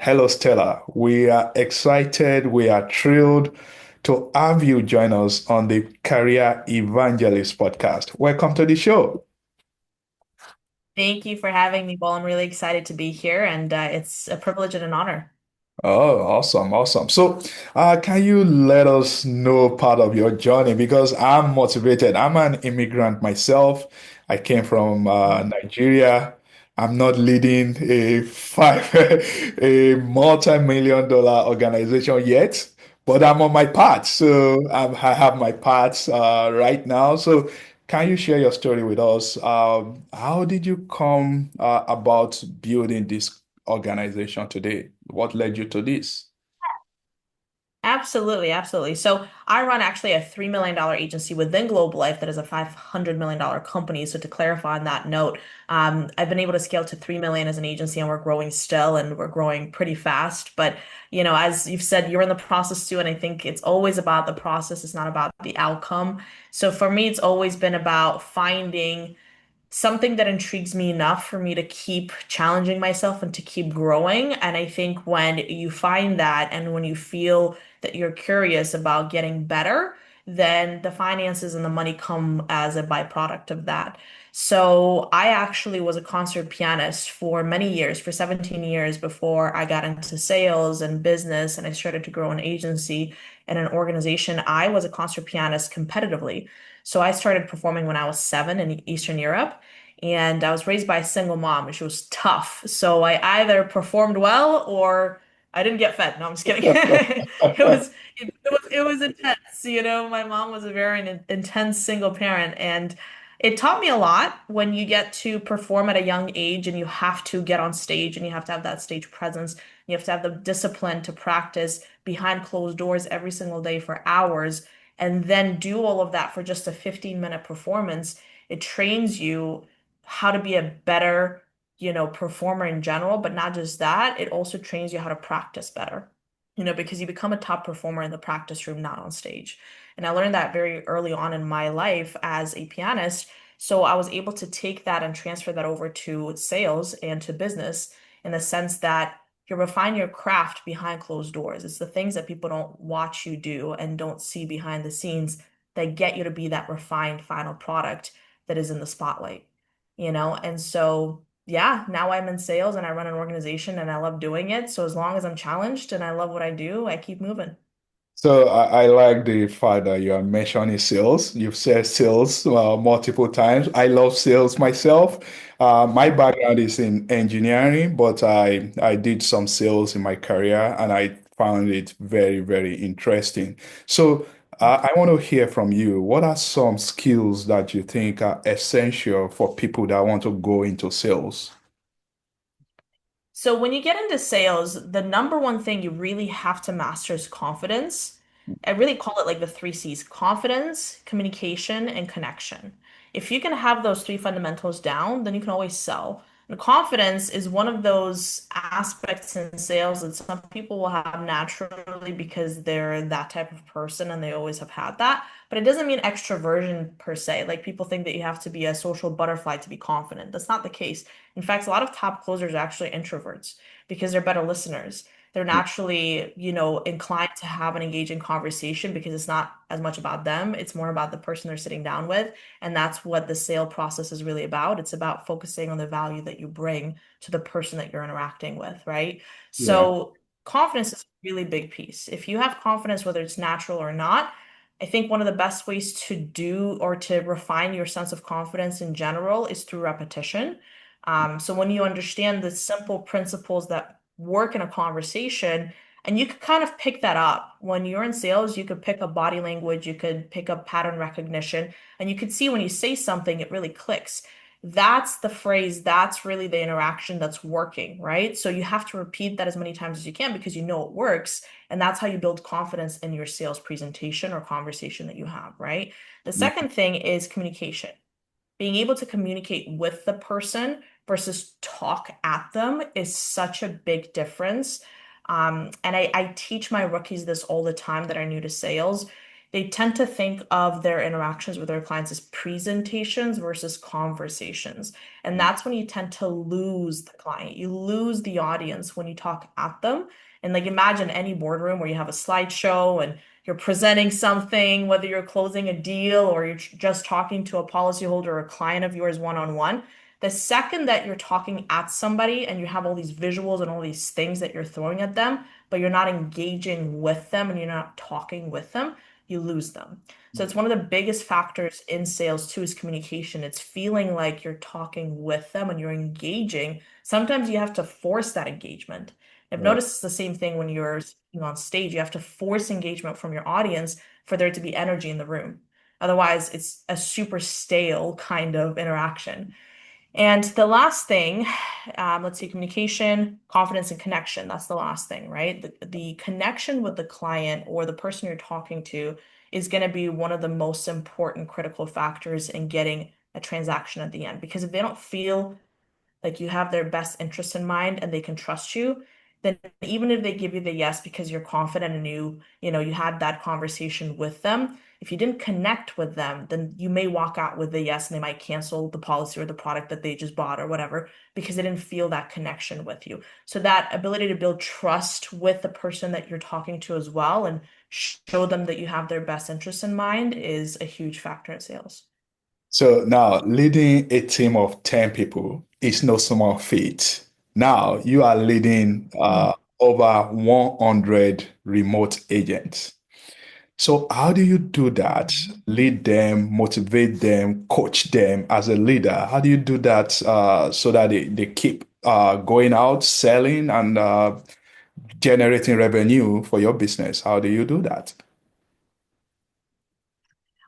Hello, Stella. We are excited. We are thrilled to have you join us on the Career Evangelist Podcast. Welcome to the show. Thank you for having me. Well, I'm really excited to be here, and it's a privilege and an honor. Oh, awesome, awesome. Can you let us know part of your journey? Because I'm motivated. I'm an immigrant myself. I came from Nigeria. I'm not leading a multi-million dollar organization yet, but I'm on my path. I have my paths right now. So can you share your story with us? How did you come about building this organization today? What led you to this? Absolutely, absolutely. So I run actually a $3 million agency within Global Life that is a $500 million company. So to clarify on that note, I've been able to scale to 3 million as an agency, and we're growing still, and we're growing pretty fast. But as you've said, you're in the process too, and I think it's always about the process. It's not about the outcome. So for me, it's always been about finding something that intrigues me enough for me to keep challenging myself and to keep growing. And I think when you find that and when you feel that you're curious about getting better, then the finances and the money come as a byproduct of that. So I actually was a concert pianist for many years, for 17 years before I got into sales and business and I started to grow an agency and an organization. I was a concert pianist competitively. So I started performing when I was 7 in Eastern Europe. And I was raised by a single mom, which was tough. So I either performed well or I didn't get fed. No, I'm just kidding. It was intense. My mom was a very intense single parent, and it taught me a lot when you get to perform at a young age and you have to get on stage and you have to have that stage presence. You have to have the discipline to practice behind closed doors every single day for hours and then do all of that for just a 15-minute performance. It trains you how to be a better, performer in general, but not just that, it also trains you how to practice better, because you become a top performer in the practice room, not on stage. And I learned that very early on in my life as a pianist. So I was able to take that and transfer that over to sales and to business in the sense that you refine your craft behind closed doors. It's the things that people don't watch you do and don't see behind the scenes that get you to be that refined final product that is in the spotlight. And so, yeah, now I'm in sales and I run an organization and I love doing it. So as long as I'm challenged and I love what I do, I keep moving. I like the fact that you are mentioning sales. You've said sales multiple times. I love sales myself. My background is in engineering, but I did some sales in my career and I found it very, very interesting. I want to hear from you. What are some skills that you think are essential for people that want to go into sales? So when you get into sales, the number one thing you really have to master is confidence. I really call it like the three C's: confidence, communication, and connection. If you can have those three fundamentals down, then you can always sell. And confidence is one of those aspects in sales that some people will have naturally because they're that type of person and they always have had that. But it doesn't mean extroversion per se. Like people think that you have to be a social butterfly to be confident. That's not the case. In fact, a lot of top closers are actually introverts because they're better listeners. They're naturally, inclined to have an engaging conversation because it's not as much about them. It's more about the person they're sitting down with. And that's what the sale process is really about. It's about focusing on the value that you bring to the person that you're interacting with, right? Yeah. So confidence is a really big piece. If you have confidence, whether it's natural or not, I think one of the best ways to do or to refine your sense of confidence in general is through repetition. So when you understand the simple principles that work in a conversation, and you could kind of pick that up. When you're in sales, you could pick up body language, you could pick up pattern recognition, and you could see when you say something, it really clicks. That's the phrase, that's really the interaction that's working, right? So you have to repeat that as many times as you can because you know it works. And that's how you build confidence in your sales presentation or conversation that you have, right? The second thing is communication. Being able to communicate with the person versus talk at them is such a big difference. And I teach my rookies this all the time that are new to sales. they tend to think of their interactions with their clients as presentations versus conversations. And that's when you tend to lose the client. You lose the audience when you talk at them. And like imagine any boardroom where you have a slideshow and you're presenting something, whether you're closing a deal or you're just talking to a policyholder or a client of yours one-on-one. The second that you're talking at somebody and you have all these visuals and all these things that you're throwing at them, but you're not engaging with them and you're not talking with them, you lose them. So it's one of the biggest factors in sales too is communication. It's feeling like you're talking with them and you're engaging. Sometimes you have to force that engagement. I've Right. noticed it's the same thing when you're speaking on stage. You have to force engagement from your audience for there to be energy in the room. Otherwise, it's a super stale kind of interaction. And the last thing, let's see, communication, confidence, and connection. That's the last thing, right? The connection with the client or the person you're talking to is going to be one of the most important critical factors in getting a transaction at the end. Because if they don't feel like you have their best interest in mind and they can trust you, then even if they give you the yes because you're confident and you had that conversation with them, if you didn't connect with them, then you may walk out with the yes and they might cancel the policy or the product that they just bought or whatever because they didn't feel that connection with you. So that ability to build trust with the person that you're talking to as well and show them that you have their best interest in mind is a huge factor in sales. So now leading a team of 10 people is no small feat. Now you are leading over 100 remote agents. So how do you do that? Mhm. Lead them, motivate them, coach them as a leader. How do you do that so that they keep going out, selling and generating revenue for your business? How do you do that?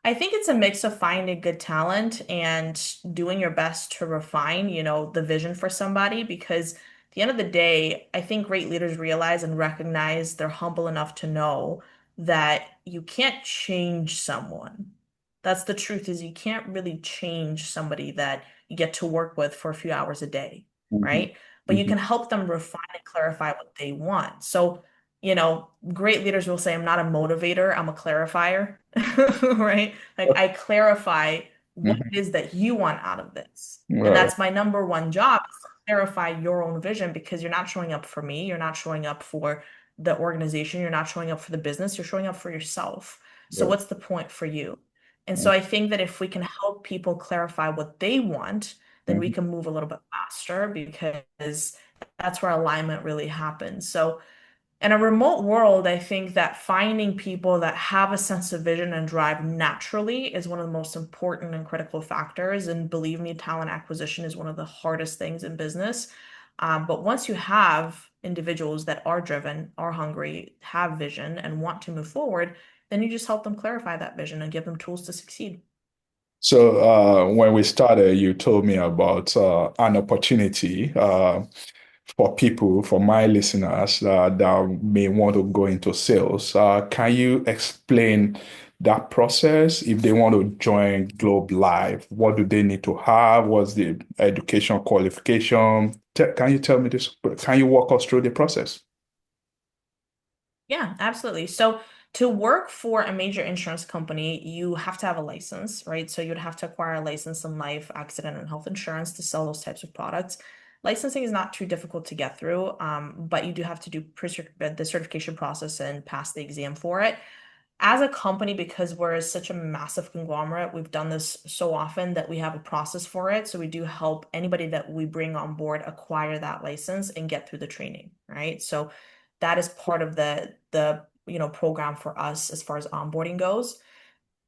I think it's a mix of finding good talent and doing your best to refine, the vision for somebody because at the end of the day, I think great leaders realize and recognize they're humble enough to know that you can't change someone. That's the truth is you can't really change somebody that you get to work with for a few hours a day, Mhm, right? But you mhm, can help them refine and clarify what they want. So, great leaders will say, I'm not a motivator, I'm a clarifier, right? Like I clarify what mhm. it is that you want out of this. And Right. that's my number one job is to clarify your own vision because you're not showing up for me, you're not showing up for the organization, you're not showing up for the business, you're showing up for yourself. So Right. what's the point for you? And so I think that if we can help people clarify what they want, then we Mhm. can move a little bit faster because that's where alignment really happens. So in a remote world, I think that finding people that have a sense of vision and drive naturally is one of the most important and critical factors. And believe me, talent acquisition is one of the hardest things in business. But once you have individuals that are driven, are hungry, have vision, and want to move forward, then you just help them clarify that vision and give them tools to succeed. So when we started, you told me about an opportunity for people, for my listeners that may want to go into sales. Can you explain that process? If they want to join Globe Live, what do they need to have? What's the education qualification? Can you tell me this? Can you walk us through the process? Yeah, absolutely. So to work for a major insurance company, you have to have a license, right? So you'd have to acquire a license in life, accident, and health insurance to sell those types of products. Licensing is not too difficult to get through, but you do have to do the certification process and pass the exam for it. As a company, because we're such a massive conglomerate, we've done this so often that we have a process for it. So we do help anybody that we bring on board acquire that license and get through the training, right? So that is part of the program for us as far as onboarding goes.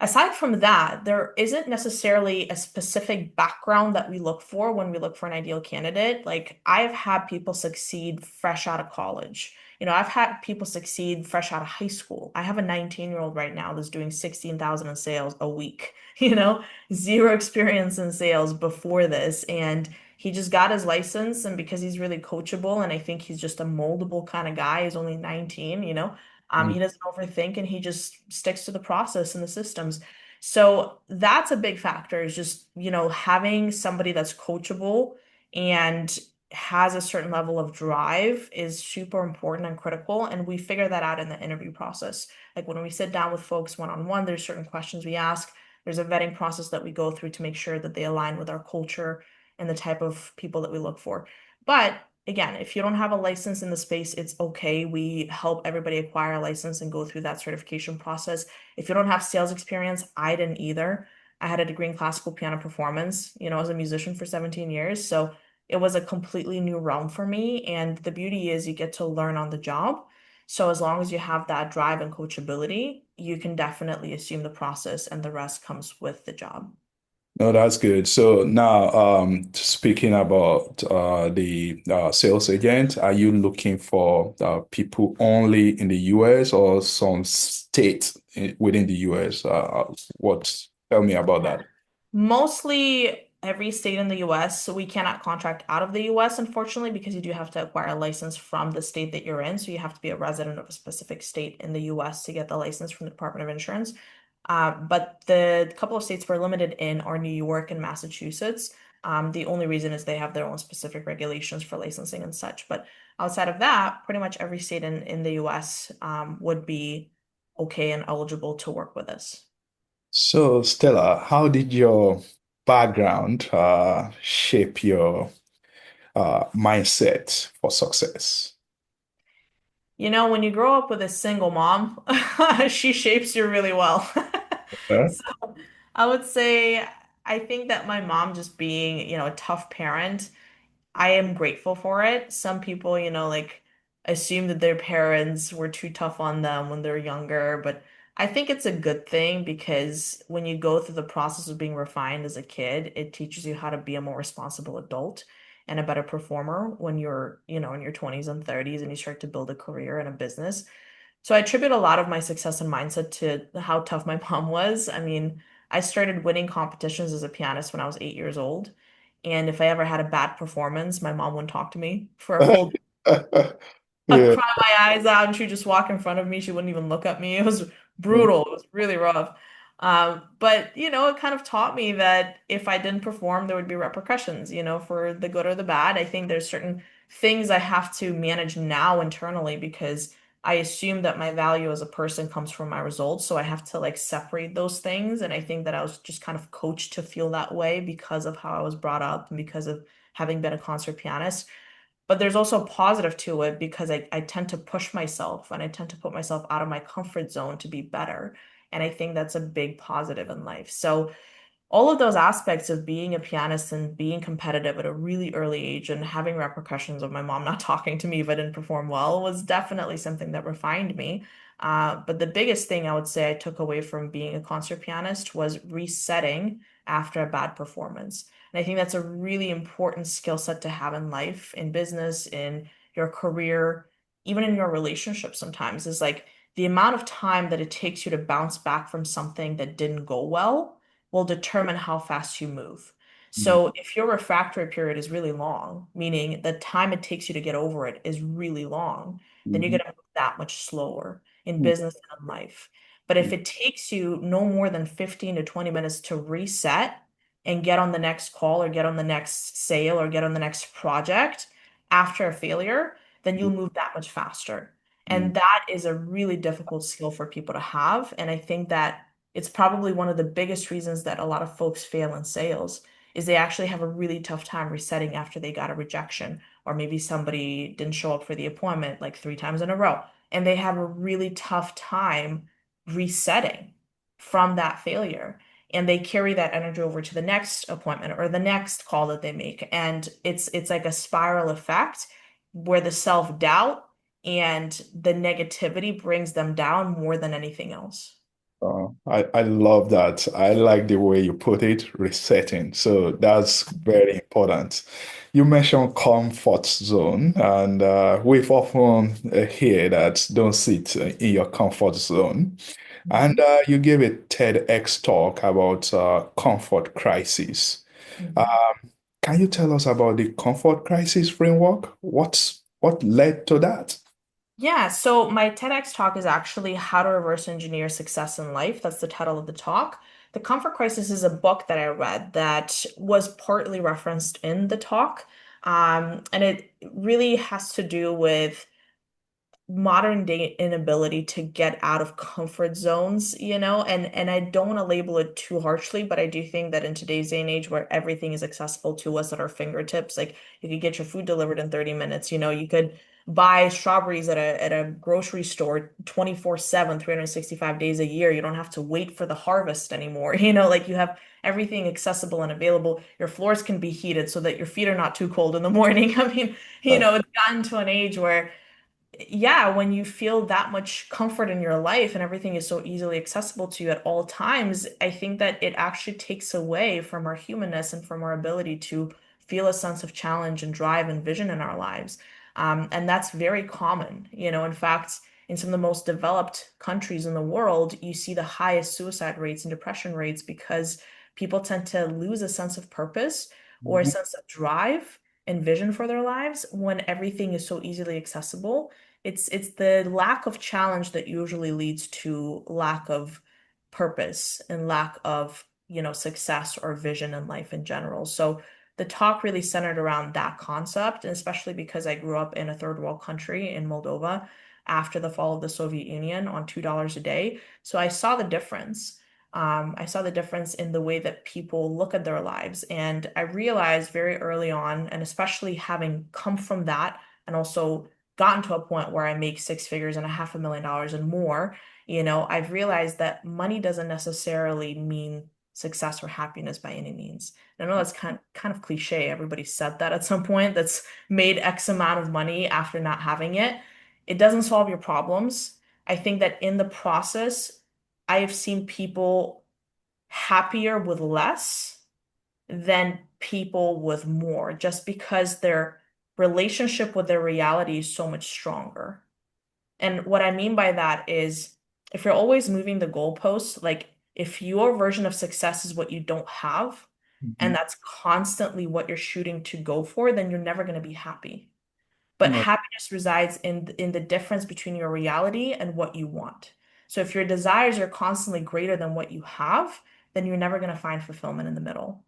Aside from that, there isn't necessarily a specific background that we look for when we look for an ideal candidate. Like I've had people succeed fresh out of college. I've had people succeed fresh out of high school. I have a 19-year-old right now that's doing 16,000 in sales a week, zero experience in sales before this. And he just got his license. And because he's really coachable and I think he's just a moldable kind of guy, he's only 19, he doesn't overthink and he just sticks to the process and the systems. So that's a big factor is just, having somebody that's coachable and has a certain level of drive is super important and critical. And we figure that out in the interview process. Like when we sit down with folks one-on-one, there's certain questions we ask. There's a vetting process that we go through to make sure that they align with our culture and the type of people that we look for. But again, if you don't have a license in the space, it's okay. We help everybody acquire a license and go through that certification process. If you don't have sales experience, I didn't either. I had a degree in classical piano performance, as a musician for 17 years. So it was a completely new realm for me. And the beauty is you get to learn on the job. So as long as you have that drive and coachability, you can definitely assume the process and the rest comes with the job. No, that's good. So now, speaking about the sales agent, are you looking for people only in the US or some state within the US? Tell me about that. Mostly every state in the US, so we cannot contract out of the US, unfortunately, because you do have to acquire a license from the state that you're in. So you have to be a resident of a specific state in the US to get the license from the Department of Insurance. But the couple of states we're limited in are New York and Massachusetts. The only reason is they have their own specific regulations for licensing and such. But outside of that, pretty much every state in the US would be okay and eligible to work with us. So, Stella, how did your background shape your mindset for success? When you grow up with a single mom, she shapes you really well. Uh, So I would say I think that my mom just being, a tough parent, I am grateful for it. Some people, like assume that their parents were too tough on them when they're younger, but I think it's a good thing because when you go through the process of being refined as a kid, it teaches you how to be a more responsible adult and a better performer when you're, in your 20s and 30s and you start to build a career and a business. So I attribute a lot of my success and mindset to how tough my mom was. I mean, I started winning competitions as a pianist when I was 8 years old. And if I ever had a bad performance, my mom wouldn't talk to me for a whole I'd Yeah. cry my eyes out and she'd just walk in front of me. She wouldn't even look at me. It was brutal. It was really rough. But it kind of taught me that if I didn't perform, there would be repercussions, for the good or the bad. I think there's certain things I have to manage now internally because I assume that my value as a person comes from my results. So I have to like separate those things. And I think that I was just kind of coached to feel that way because of how I was brought up and because of having been a concert pianist. But there's also a positive to it because I tend to push myself and I tend to put myself out of my comfort zone to be better. And I think that's a big positive in life. So all of those aspects of being a pianist and being competitive at a really early age and having repercussions of my mom not talking to me if I didn't perform well was definitely something that refined me. But the biggest thing I would say I took away from being a concert pianist was resetting after a bad performance. And I think that's a really important skill set to have in life, in business, in your career, even in your relationship sometimes, is like the amount of time that it takes you to bounce back from something that didn't go well will determine how fast you move. Mm, So if your refractory period is really long, meaning the time it takes you to get over it is really long, then you're mhm, going to move that much slower in mm, business and in life. But if it takes you no more than 15 to 20 minutes to reset and get on the next call or get on the next sale or get on the next project after a failure, then you'll move that much faster. mm, And that is a really difficult skill for people to have. And I think that it's probably one of the biggest reasons that a lot of folks fail in sales is they actually have a really tough time resetting after they got a rejection, or maybe somebody didn't show up for the appointment like 3 times in a row, and they have a really tough time resetting from that failure. And they carry that energy over to the next appointment or the next call that they make. And it's like a spiral effect where the self-doubt and the negativity brings them down more than anything else. I love that. I like the way you put it, resetting. So that's very important. You mentioned comfort zone, and we've often hear that don't sit in your comfort zone. And Mhm. you gave a TEDx talk about comfort crisis. Mhm. Um, can you tell us about the comfort crisis framework? What led to that? Yeah, so my TEDx talk is actually How to Reverse Engineer Success in Life. That's the title of the talk. The Comfort Crisis is a book that I read that was partly referenced in the talk. And it really has to do with modern day inability to get out of comfort zones, and I don't want to label it too harshly, but I do think that in today's day and age where everything is accessible to us at our fingertips, like you could get your food delivered in 30 minutes, you could buy strawberries at a grocery store 24/7, 365 days a year. You don't have to wait for the harvest anymore. Like you have everything accessible and available. Your floors can be heated so that your feet are not too cold in the morning. I mean, Right. it's gotten to an age where yeah, when you feel that much comfort in your life and everything is so easily accessible to you at all times, I think that it actually takes away from our humanness and from our ability to feel a sense of challenge and drive and vision in our lives. And that's very common. In fact, in some of the most developed countries in the world, you see the highest suicide rates and depression rates because people tend to lose a sense of purpose or a Mhm. sense of drive and vision for their lives when everything is so easily accessible. It's the lack of challenge that usually leads to lack of purpose and lack of, success or vision in life in general. So the talk really centered around that concept, and especially because I grew up in a third world country in Moldova after the fall of the Soviet Union on $2 a day. So I saw the difference. I saw the difference in the way that people look at their lives. And I realized very early on, and especially having come from that and also gotten to a point where I make six figures and $500,000 and more, I've realized that money doesn't necessarily mean success or happiness by any means. And I know that's kind of cliche. Everybody said that at some point that's made X amount of money after not having it. It doesn't solve your problems. I think that in the process, I have seen people happier with less than people with more, just because their relationship with their reality is so much stronger. And what I mean by that is if you're always moving the goalposts, like if your version of success is what you don't have, and Mhm. that's constantly what you're shooting to go for, then you're never going to be happy. But Right. happiness resides in the difference between your reality and what you want. So if your desires are constantly greater than what you have, then you're never going to find fulfillment in the middle.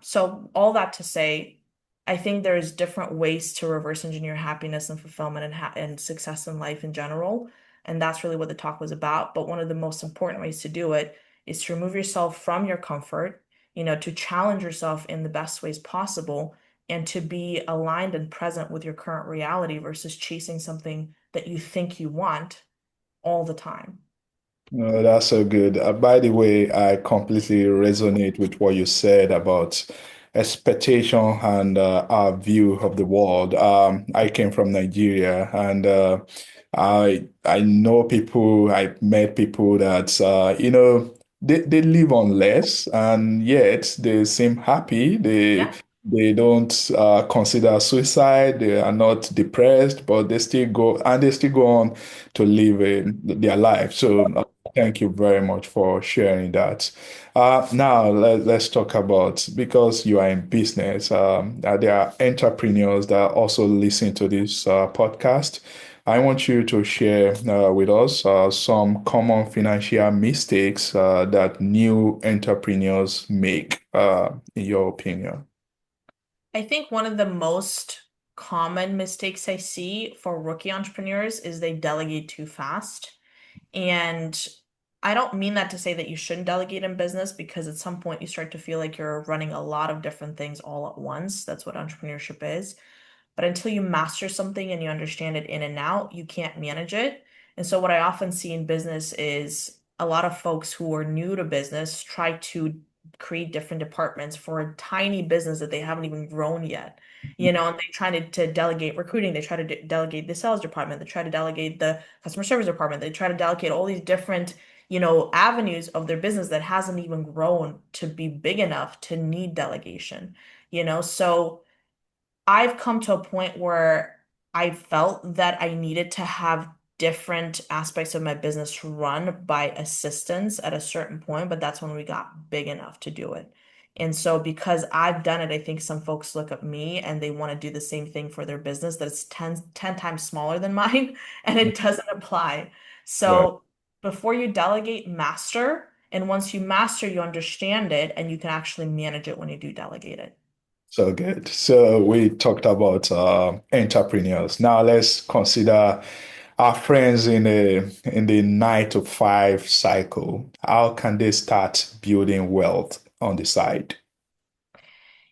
So all that to say, I think there's different ways to reverse engineer happiness and fulfillment and success in life in general. And that's really what the talk was about. But one of the most important ways to do it is to remove yourself from your comfort, to challenge yourself in the best ways possible and to be aligned and present with your current reality versus chasing something that you think you want all the time. No, that's so good. By the way, I completely resonate with what you said about expectation and our view of the world. I came from Nigeria, and I know people. I met people that they live on less, and yet they seem happy. They Yeah. they don't consider suicide. They are not depressed, but they still go on to live their life. So. Thank you very much for sharing that. Now, let's talk about because you are in business, there are entrepreneurs that also listen to this podcast. I want you to share with us some common financial mistakes that new entrepreneurs make, in your opinion. I think one of the most common mistakes I see for rookie entrepreneurs is they delegate too fast. And I don't mean that to say that you shouldn't delegate in business because at some point you start to feel like you're running a lot of different things all at once. That's what entrepreneurship is. But until you master something and you understand it in and out, you can't manage it. And so, what I often see in business is a lot of folks who are new to business try to create different departments for a tiny business that they haven't even grown yet. And they try to delegate recruiting, they try to delegate the sales department, they try to delegate the customer service department, they try to delegate all these different, avenues of their business that hasn't even grown to be big enough to need delegation. So I've come to a point where I felt that I needed to have different aspects of my business run by assistants at a certain point, but that's when we got big enough to do it. And so because I've done it, I think some folks look at me and they want to do the same thing for their business that's ten times smaller than mine, and it doesn't apply. Right. So before you delegate, master. And once you master, you understand it and you can actually manage it when you do delegate it. So good. So we talked about entrepreneurs. Now let's consider our friends in the 9 to 5 cycle. How can they start building wealth on the side?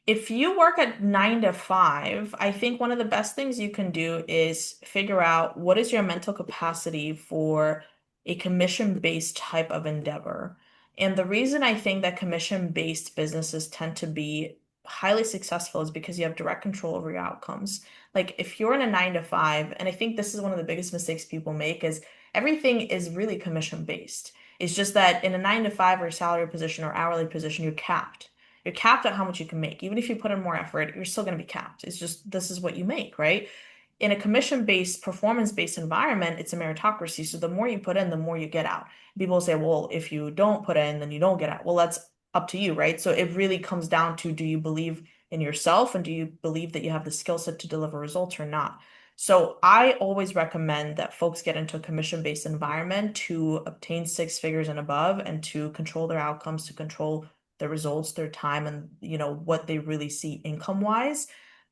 If you work at 9 to 5, I think one of the best things you can do is figure out what is your mental capacity for a commission-based type of endeavor. And the reason I think that commission-based businesses tend to be highly successful is because you have direct control over your outcomes. Like if you're in a 9 to 5, and I think this is one of the biggest mistakes people make is everything is really commission-based. It's just that in a 9 to 5 or salary position or hourly position, you're capped. You're capped at how much you can make. Even if you put in more effort, you're still going to be capped. It's just this is what you make, right? In a commission-based, performance-based environment, it's a meritocracy. So the more you put in, the more you get out. People say, well, if you don't put in, then you don't get out. Well, that's up to you, right? So it really comes down to do you believe in yourself and do you believe that you have the skill set to deliver results or not? So I always recommend that folks get into a commission-based environment to obtain 6 figures and above and to control their outcomes, to control their results, their time, and what they really see income wise.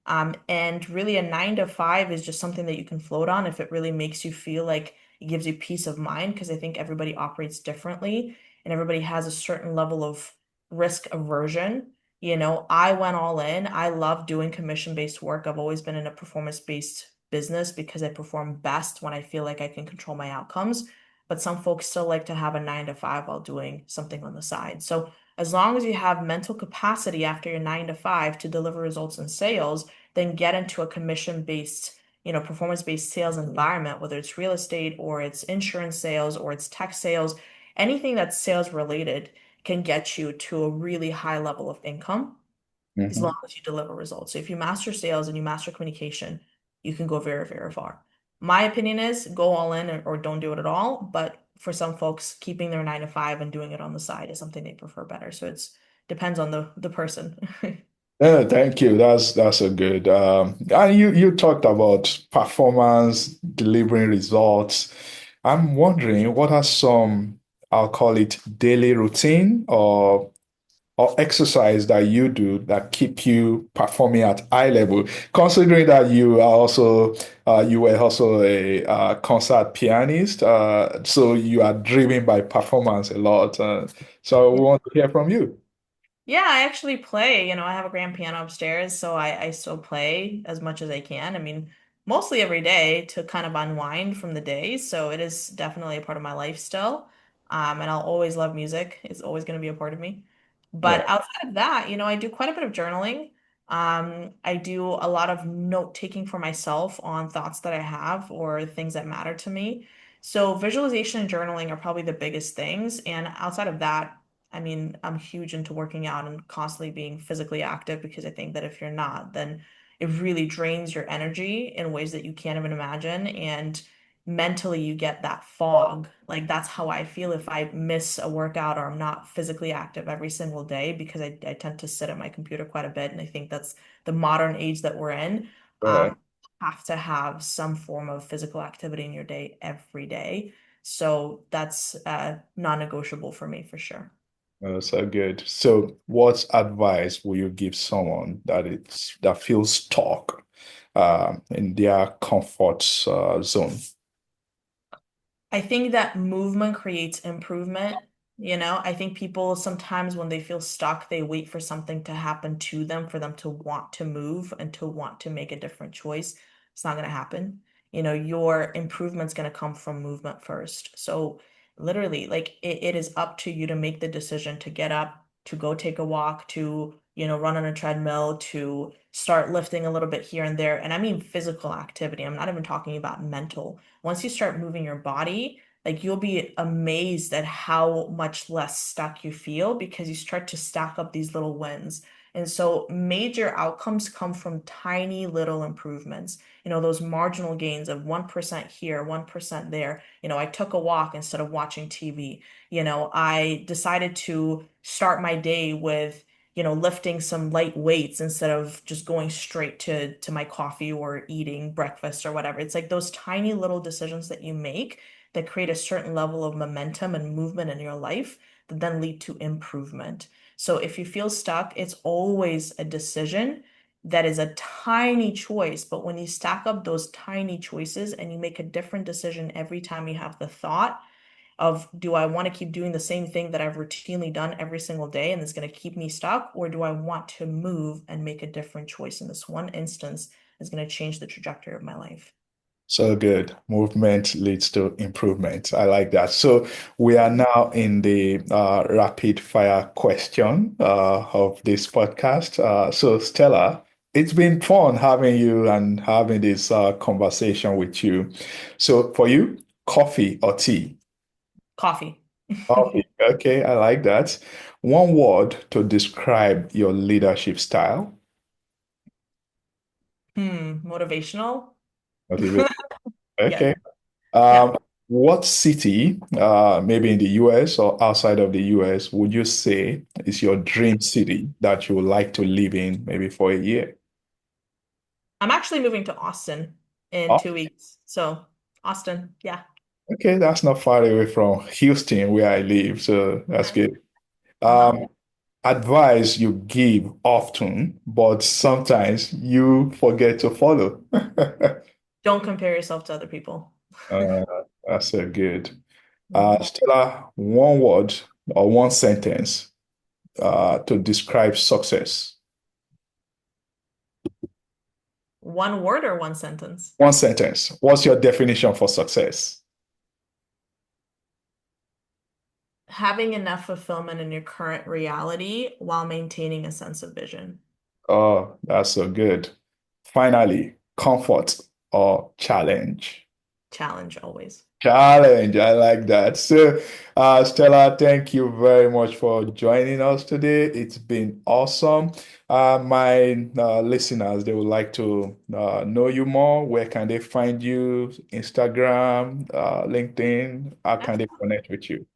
And really a 9 to 5 is just something that you can float on if it really makes you feel like it gives you peace of mind, because I think everybody operates differently and everybody has a certain level of risk aversion. I went all in. I love doing commission-based work. I've always been in a performance-based business because I perform best when I feel like I can control my outcomes. But some folks still like to have a 9 to 5 while doing something on the side. So as long as you have mental capacity after your 9 to 5 to deliver results in sales, then get into a commission-based, performance-based sales environment, whether it's real estate or it's insurance sales or it's tech sales, anything that's sales related can get you to a really high level of income as long Mhm. as you deliver results. So if you master sales and you master communication, you can go very, very far. My opinion is go all in or don't do it at all. But for some folks, keeping their 9 to 5 and doing it on the side is something they prefer better. So it's depends on the person. Yeah, thank you. That's a good. And you talked about performance, delivering results. I'm wondering what are some, I'll call it daily routine or exercise that you do that keep you performing at high level, considering that you were also a concert pianist, so you are driven by performance a lot. So we want to hear from you. Yeah, I actually play. I have a grand piano upstairs, so I still play as much as I can. I mean, mostly every day to kind of unwind from the day. So it is definitely a part of my life still. And I'll always love music. It's always going to be a part of me. Yeah. But outside of that, I do quite a bit of journaling. I do a lot of note taking for myself on thoughts that I have or things that matter to me. So visualization and journaling are probably the biggest things. And outside of that, I mean, I'm huge into working out and constantly being physically active because I think that if you're not, then it really drains your energy in ways that you can't even imagine. And mentally, you get that fog. Like, that's how I feel if I miss a workout or I'm not physically active every single day because I tend to sit at my computer quite a bit. And I think that's the modern age that we're in. Yeah. Have to have some form of physical activity in your day every day. So that's non-negotiable for me for sure. So good. So, what advice will you give someone that feels stuck in their comfort zone? I think that movement creates improvement. I think people sometimes when they feel stuck, they wait for something to happen to them for them to want to move and to want to make a different choice. It's not going to happen. Your improvement's going to come from movement first. So literally, like it is up to you to make the decision to get up, to go take a walk, to, run on a treadmill, to start lifting a little bit here and there. And I mean physical activity. I'm not even talking about mental. Once you start moving your body, like you'll be amazed at how much less stuck you feel because you start to stack up these little wins. And so major outcomes come from tiny little improvements. Those marginal gains of 1% here, 1% there. I took a walk instead of watching TV. I decided to start my day with lifting some light weights instead of just going straight to my coffee or eating breakfast or whatever. It's like those tiny little decisions that you make that create a certain level of momentum and movement in your life that then lead to improvement. So if you feel stuck, it's always a decision that is a tiny choice, but when you stack up those tiny choices and you make a different decision every time you have the thought of, do I want to keep doing the same thing that I've routinely done every single day and it's going to keep me stuck, or do I want to move and make a different choice in this one instance is going to change the trajectory of my life? So good. Movement leads to improvement. I like that. So we are now in the rapid fire question of this podcast. So Stella, it's been fun having you and having this conversation with you. So for you, coffee or tea? Coffee. Coffee. Okay, I like that. One word to describe your leadership style. Motivational. Motivate. Yeah. Okay. Yeah. Um, what city, maybe in the US or outside of the US, would you say is your dream city that you would like to live in maybe for a year? I'm actually moving to Austin in Oh, 2 weeks. So, Austin, yeah. okay, that's not far away from Houston, where I live, so that's Okay. good. Uh-huh. Um, advice you give often, but sometimes you forget to follow. Don't compare yourself to other people. Uh, that's a good. Mhm. Stella, one word or one sentence to describe success. One word or one sentence? One sentence. What's your definition for success? Having enough fulfillment in your current reality while maintaining a sense of vision. Oh, that's so good. Finally, comfort or challenge? Challenge always. Challenge. I like that. So, Stella, thank you very much for joining us today. It's been awesome. My listeners, they would like to know you more. Where can they find you? Instagram, LinkedIn. How can they connect with you?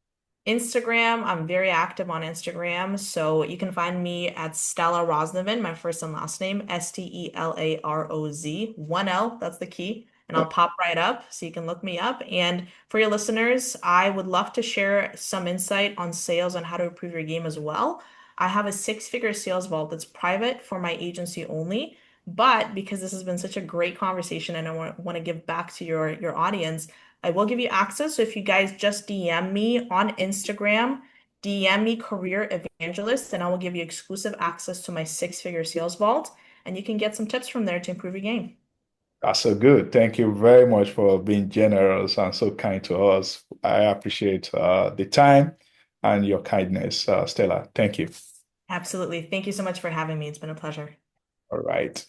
Instagram, I'm very active on Instagram. So you can find me at Stela Roznovan, my first and last name, Stelaroz, one L, that's the key. And I'll pop right up so you can look me up. And for your listeners, I would love to share some insight on sales and how to improve your game as well. I have a six-figure sales vault that's private for my agency only. But because this has been such a great conversation and I want to give back to your audience, I will give you access. So if you guys just DM me on Instagram, DM me Career Evangelist, and I will give you exclusive access to my six-figure sales vault. And you can get some tips from there to improve your game. That's so good. Thank you very much for being generous and so kind to us. I appreciate the time and your kindness, Stella. Thank you. Absolutely. Thank you so much for having me. It's been a pleasure. All right.